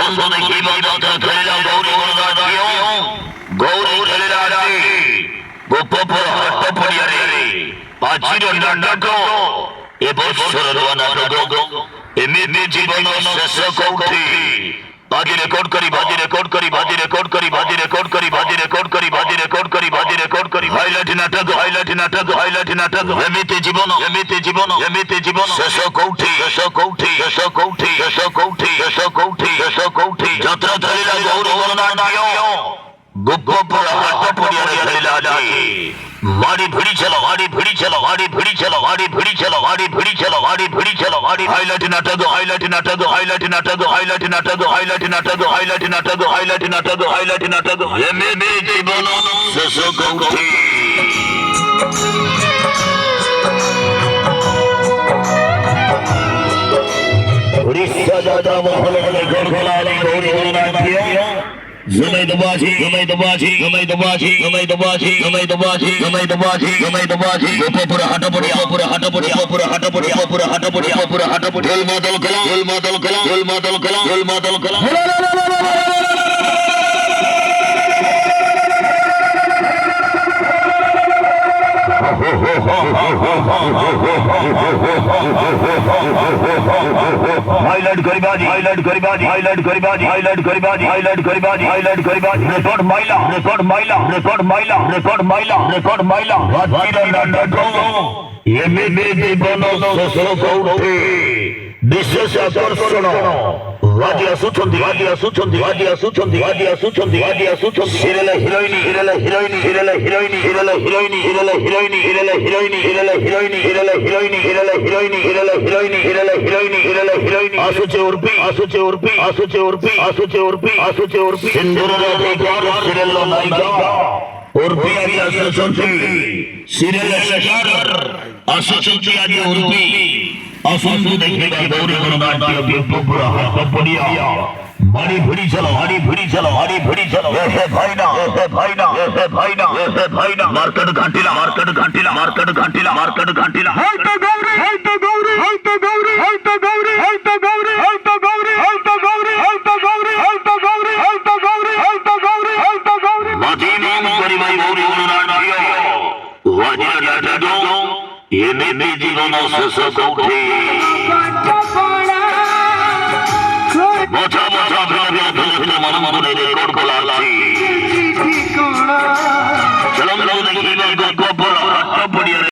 বসন্ত দেখিব যত খেলিলাম গৌরী গৌরী খেলিলা গোপপুর হাট পড়িয়ারে পাচির নাটক এ বৎসর নাটক এমনি জীবন শেষ কৌঠি বাজি রেকর্ড করি বাজি রেকর্ড করি বাজি রেকর্ড করি বাজি রেকর্ড করি বাজি রেকর্ড করি বাজি রেকর্ড করি বাজি রেকর্ড করি হাইলাইট নাটক হাইলাইট নাটক হাইলাইট নাটক এমনি জীবন এমনি জীবন এমনি জীবন শেষ কৌঠি শেষ কৌঠি শেষ কৌঠি শেষ কৌঠি শেষ কৌঠি শেষ কৌঠি যাত্রা ধরিলা গৌর বর্ণাঢ্য গোপপুর হাট পড়িয়ারে খেলিলা মারি ভিড়ি চলো মারি ভিড়ি চলো মারি ভিড়ি চলো মারি ভিড়ি চলো মারি ভিড়ি চলো মারি ভিড়ি চলো মারি হাইলাইট নাটক হাইলাইট নাটক হাইলাইট নাটক হাইলাইট নাটক হাইলাইট নাটক হাইলাইট নাটক হাইলাইট নাটক হাইলাইট নাটক এমনি জীবন শেষ কৌঠি উড়িষ্যা যাত্রা মহলে গড়গড়ানি গৌরী বর্ণাঢ্য Gumay the baji, gumay the baji, gumay the baji, gumay the baji, gumay the baji, gumay the baji, gumay the baji. Gopura hatapuri, gopura hatapuri, gopura hatapuri, gopura hatapuri, gopura hatapuri. Dhul madal kalam, dhul madal kalam, dhul madal kalam, dhul madal kalam. Highlight Garibaji, highlight Garibaji, highlight Garibaji, highlight Garibaji, highlight Garibaji, highlight Garibaji. Record Maila, record Maila, record Maila, record Maila, record Maila. Vajira Nandako. Yemini Dibono Soso Kouti. Dishes Akorsono. Vadia Suchundi, Vadia Suchundi, Vadia Suchundi, Vadia Suchundi, Vadia Suchundi. Hirele Heroini, Hirele Heroini, Hirele Heroini, Hirele Heroini, Hirele Heroini, Hirele Heroini, Hirele Heroini, Hirele Heroini, Hirele Heroini, Hirele Heroini, Hirele Heroini, Hirele Heroini. Asuche Urpi, Asuche Urpi, Asuche Urpi, Asuche Urpi, Asuche Urpi. Sindurara Dekar, Sirello Naika. Urpi Adi Asuchunti, Sirele Shakar, Asuchunti Adi Urpi. असंतु देखने का गौरी बर्णाढ्य गोपपुर हाट पड़िया मारी भिड़ी चलो मारी भिड़ी चलो मारी भिड़ी चलो ऐसे भाईना ऐसे भाईना ऐसे भाईना ऐसे भाईना मार्केट घंटिला मार्केट घंटिला मार्केट घंटिला मार्केट घंटिला हाय तो गौरी हाय तो गौरी हाय तो गौरी हाय तो गौरी हाय तो गौरी हाय तो गौरी हाय तो गौरी हाय तो गौरी हाय तो गौरी हाय तो गौरी हाय तो गौरी हाय तो गौरी माटी नाम करी भाई गौरी बर्णाढ्य वाजिर लाडो एमनी जीवन शेष कौठि मोटा मोटा भ्रव्य धुले मन मने रेकर्ड कलाछि चलम देखिबा गोप